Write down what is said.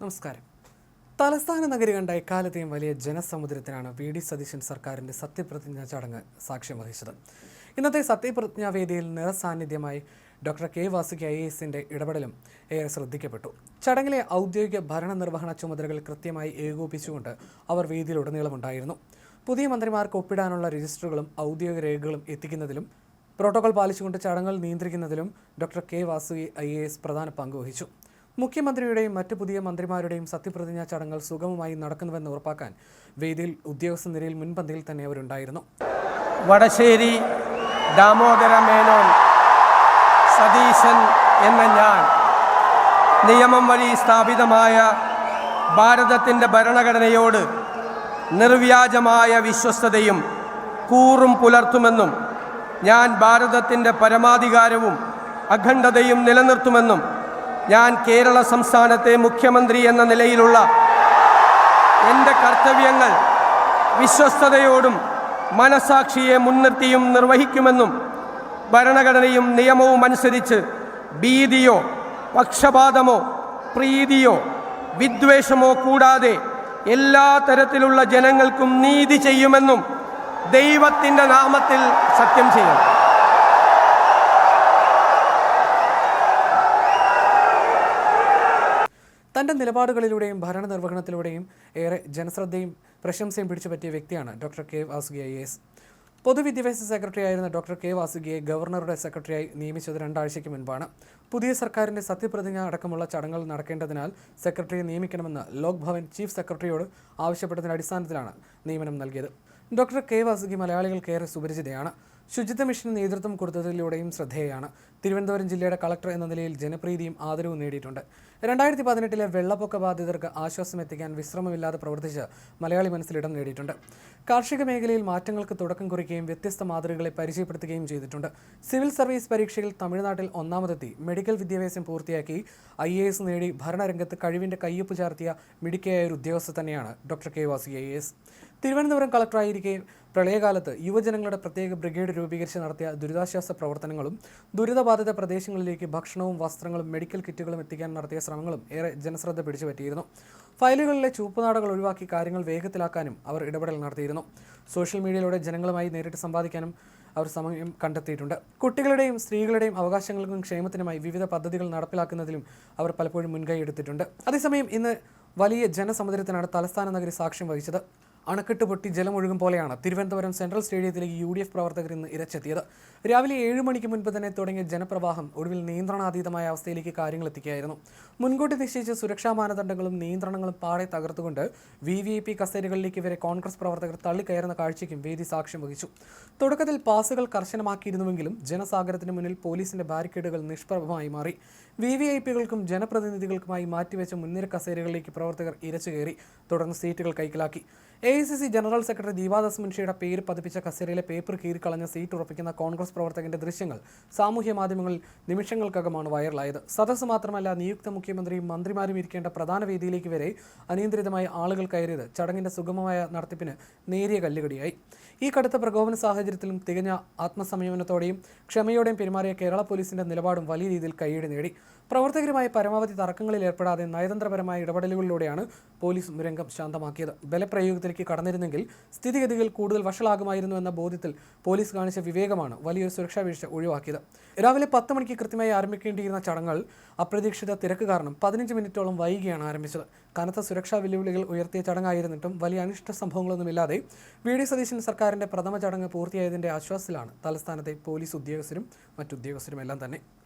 നമസ്കാരം. തലസ്ഥാന നഗരി കണ്ട എക്കാലത്തെയും വലിയ ജനസമുദ്രത്തിനാണ് വി.ഡി. സതീശൻ സർക്കാരിൻ്റെ സത്യപ്രതിജ്ഞാ ചടങ്ങ് സാക്ഷ്യം വഹിച്ചത്. ഇന്നത്തെ സത്യപ്രതിജ്ഞാ വേദിയിൽ നിറസാന്നിധ്യമായി ഡോക്ടർ കെ വാസുകി IAS ഇടപെടലും ഏറെ ശ്രദ്ധിക്കപ്പെട്ടു. ചടങ്ങിലെ ഔദ്യോഗിക ഭരണനിർവഹണ ചുമതലകൾ കൃത്യമായി ഏകോപിപ്പിച്ചുകൊണ്ട് അവർ വേദിയിലുടനീളമുണ്ടായിരുന്നു. പുതിയ മന്ത്രിമാർക്ക് ഒപ്പിടാനുള്ള രജിസ്റ്ററുകളും ഔദ്യോഗിക രേഖകളും എത്തിക്കുന്നതിലും പ്രോട്ടോകോൾ പാലിച്ചുകൊണ്ട് ചടങ്ങുകൾ നിയന്ത്രിക്കുന്നതിലും ഡോക്ടർ കെ വാസുകി IAS പ്രധാന പങ്കുവഹിച്ചു. മുഖ്യമന്ത്രിയുടെയും മറ്റ് പുതിയ മന്ത്രിമാരുടെയും സത്യപ്രതിജ്ഞാ ചടങ്ങുകൾ സുഗമമായി നടക്കുന്നുവെന്ന് ഉറപ്പാക്കാൻ വേദിയിൽ ഉദ്യോഗസ്ഥ നിരയിൽ മുൻപന്തിയിൽ തന്നെ അവരുണ്ടായിരുന്നു. വടശ്ശേരി ദാമോദര മേനോൻ സതീശൻ എന്ന ഞാൻ നിയമം വഴി സ്ഥാപിതമായ ഭാരതത്തിൻ്റെ ഭരണഘടനയോട് നിർവ്യാജമായ വിശ്വസ്തതയും കൂറും പുലർത്തുമെന്നും ഞാൻ ഭാരതത്തിൻ്റെ പരമാധികാരവും അഖണ്ഡതയും നിലനിർത്തുമെന്നും ഞാൻ കേരള സംസ്ഥാനത്തെ മുഖ്യമന്ത്രി എന്ന നിലയിലുള്ള എൻ്റെ കർത്തവ്യങ്ങൾ വിശ്വസ്തയോടും മനസാക്ഷിയെ മുൻനിർത്തിയും നിർവഹിക്കുമെന്നും ഭരണഘടനയും നിയമവും അനുസരിച്ച് ഭീതിയോ പക്ഷപാതമോ പ്രീതിയോ വിദ്വേഷമോ കൂടാതെ എല്ലാ തരത്തിലുള്ള ജനങ്ങൾക്കും നീതി ചെയ്യുമെന്നും ദൈവത്തിൻ്റെ നാമത്തിൽ സത്യം ചെയ്യും. തൻ്റെ നിലപാടുകളിലൂടെയും ഭരണനിർവഹണത്തിലൂടെയും ഏറെ ജനശ്രദ്ധയും പ്രശംസയും പിടിച്ചുപറ്റിയ വ്യക്തിയാണ് ഡോക്ടർ കെ വാസുകി IAS. പൊതുവിദ്യാഭ്യാസ സെക്രട്ടറി ആയിരുന്ന ഡോക്ടർ കെ വാസുകിയെ ഗവർണറുടെ സെക്രട്ടറിയായി നിയമിച്ചത് 2 ആഴ്ചയ്ക്ക് മുൻപാണ്. പുതിയ സർക്കാരിൻ്റെ സത്യപ്രതിജ്ഞ അടക്കമുള്ള ചടങ്ങുകൾ നടക്കേണ്ടതിനാൽ സെക്രട്ടറിയെ നിയമിക്കണമെന്ന് ലോക് ഭവൻ ചീഫ് സെക്രട്ടറിയോട് ആവശ്യപ്പെട്ടതിൻ്റെ അടിസ്ഥാനത്തിലാണ് നിയമനം നൽകിയത്. ഡോക്ടർ കെ വാസുകി മലയാളികൾക്കേറെ സുപരിചിതയാണ്. ശുചിത്വ മിഷന് നേതൃത്വം കൊടുത്തതിലൂടെയും ശ്രദ്ധേയയാണ്. തിരുവനന്തപുരം ജില്ലയുടെ കളക്ടർ എന്ന നിലയിൽ ജനപ്രീതിയും ആദരവും നേടിയിട്ടുണ്ട്. 2018 വെള്ളപ്പൊക്ക ബാധിതർക്ക് ആശ്വാസം എത്തിക്കാൻ വിശ്രമമില്ലാതെ പ്രവർത്തിച്ച് മലയാളി മനസ്സിലിടം നേടിയിട്ടുണ്ട്. കാർഷിക മേഖലയിൽ മാറ്റങ്ങൾക്ക് തുടക്കം കുറിക്കുകയും വ്യത്യസ്ത മാതൃകകളെ പരിചയപ്പെടുത്തുകയും ചെയ്തിട്ടുണ്ട്. സിവിൽ സർവീസ് പരീക്ഷയിൽ തമിഴ്നാട്ടിൽ ഒന്നാമതെത്തി മെഡിക്കൽ വിദ്യാഭ്യാസം പൂർത്തിയാക്കി IAS നേടി ഭരണരംഗത്ത് കഴിവിൻ്റെ കയ്യൊപ്പ് ചാർത്തിയ മിടുക്കിയായ ഒരു ഉദ്യോഗസ്ഥ തന്നെയാണ് doctor K Vasuki IAS. Thiruvananthapuram കളക്ടറായിരിക്കെ പ്രളയകാലത്ത് യുവജനങ്ങളുടെ പ്രത്യേക ബ്രിഗേഡ് രൂപീകരിച്ച് നടത്തിയ ദുരിതാശ്വാസ പ്രവർത്തനങ്ങളും ദുരിതബാധിത പ്രദേശങ്ങളിലേക്ക് ഭക്ഷണവും വസ്ത്രങ്ങളും മെഡിക്കൽ കിറ്റുകളും എത്തിക്കാൻ നടത്തിയ ശ്രമങ്ങളും ഏറെ ജനശ്രദ്ധ പിടിച്ചുപറ്റിയിരുന്നു. ഫയലുകളിലെ ചുവപ്പുനാടകൾ ഒഴിവാക്കി കാര്യങ്ങൾ വേഗത്തിലാക്കാനും അവർ ഇടപെടൽ നടത്തിയിരുന്നു. സോഷ്യൽ മീഡിയയിലൂടെ ജനങ്ങളുമായി നേരിട്ട് സംവാദിക്കാനും അവർ സമയം കണ്ടെത്തിയിട്ടുണ്ട്. കുട്ടികളുടെയും സ്ത്രീകളുടെയും അവകാശങ്ങൾക്കും ക്ഷേമത്തിനുമായി വിവിധ പദ്ധതികൾ നടപ്പിലാക്കുന്നതിലും അവർ പലപ്പോഴും മുൻകൈ എടുത്തിട്ടുണ്ട്. അതേസമയം ഇന്ന് വലിയ ജനസമുദ്രത്തിനാണ് തലസ്ഥാന നഗരി സാക്ഷ്യം വഹിച്ചത്. അണക്കെട്ട് പൊട്ടി ജലമൊഴുകും പോലെയാണ് തിരുവനന്തപുരം സെൻട്രൽ സ്റ്റേഡിയത്തിലേക്ക് UDF പ്രവർത്തകർ ഇന്ന് ഇരച്ചെത്തിയത്. രാവിലെ 7 മണിക്ക് മുൻപ് തന്നെ തുടങ്ങിയ ജനപ്രവാഹം ഒടുവിൽ നിയന്ത്രണാതീതമായ അവസ്ഥയിലേക്ക് കാര്യങ്ങൾ എത്തിക്കുകയായിരുന്നു. മുൻകൂട്ടി നിശ്ചയിച്ച സുരക്ഷാ മാനദണ്ഡങ്ങളും നിയന്ത്രണങ്ങളും പാടെ തകർത്തുകൊണ്ട് VVIP കസേരകളിലേക്ക് വരെ കോൺഗ്രസ് പ്രവർത്തകർ തള്ളിക്കയറുന്ന കാഴ്ചയ്ക്കും വേദി സാക്ഷ്യം വഹിച്ചു. തുടക്കത്തിൽ പാസുകൾ കർശനമാക്കിയിരുന്നുവെങ്കിലും ജനസാഗരത്തിന് മുന്നിൽ പോലീസിന്റെ ബാരിക്കേഡുകൾ നിഷ്പ്രഭമായി മാറി. VVIPകൾക്കും ജനപ്രതിനിധികൾക്കുമായി മാറ്റിവെച്ച മുൻനിര കസേരകളിലേക്ക് പ്രവർത്തകർ ഇരച്ചുകയറി. തുടർന്ന് സീറ്റുകൾ കൈക്കലാക്കി. AICC ജനറൽ സെക്രട്ടറി ദീപാദാസ് മുൻഷിയുടെ പേര് പതിപ്പിച്ച കസേരയിലെ പേപ്പർ കീറിക്കളഞ്ഞ സീറ്റ് ഉറപ്പിക്കുന്ന കോൺഗ്രസ് പ്രവർത്തകന്റെ ദൃശ്യങ്ങൾ സാമൂഹ്യ മാധ്യമങ്ങളിൽ നിമിഷങ്ങൾക്കകമാണ് വൈറലായത്. സദസ്സ് മാത്രമല്ല, നിയുക്ത മുഖ്യമന്ത്രിയും മന്ത്രിമാരും ഇരിക്കേണ്ട പ്രധാന വേദിയിലേക്ക് വരെ അനിയന്ത്രിതമായി ആളുകൾ കയറിയത് ചടങ്ങിന്റെ സുഗമമായ നടത്തിപ്പിന് നേരിയ കല്ലുകടിയായി. ഈ കടുത്ത പ്രകോപന സാഹചര്യത്തിലും തികഞ്ഞ ആത്മസംയമനത്തോടെയും ക്ഷമയോടെയും പെരുമാറിയ കേരള പോലീസിന്റെ നിലപാടും വലിയ രീതിയിൽ കയ്യടി നേടി. പ്രവർത്തകരുമായി പരമാവധി തർക്കങ്ങളിൽ ഏർപ്പെടാതെ നയതന്ത്രപരമായ ഇടപെടലുകളിലൂടെയാണ് പോലീസ് രംഗം ശാന്തമാക്കിയത്. ബലപ്രയോഗത്തിലേക്ക് കടന്നിരുന്നെങ്കിൽ സ്ഥിതിഗതികൾ കൂടുതൽ വഷളാകുമായിരുന്നു എന്ന ബോധ്യത്തിൽ പോലീസ് കാണിച്ച വിവേകമാണ് വലിയൊരു സുരക്ഷാ വീഴ്ച ഒഴിവാക്കിയത്. രാവിലെ 10 മണിക്ക് കൃത്യമായി ആരംഭിക്കേണ്ടിയിരുന്ന ചടങ്ങുകൾ അപ്രതീക്ഷിത തിരക്ക് കാരണം 15 മിനിറ്റോളം വൈകിയാണ് ആരംഭിച്ചത്. കനത്ത സുരക്ഷാ വെല്ലുവിളികൾ ഉയർത്തിയ ചടങ്ങായിരുന്നിട്ടും വലിയ അനിഷ്ട സംഭവങ്ങളൊന്നുമില്ലാതെ വി.ഡി. സതീശൻ സർക്കാരിൻ്റെ പ്രഥമ ചടങ്ങ് പൂർത്തിയായതിൻ്റെ ആശ്വാസത്തിലാണ് തലസ്ഥാനത്തെ പോലീസ് ഉദ്യോഗസ്ഥരും മറ്റുദ്യോഗസ്ഥരും എല്ലാം തന്നെ.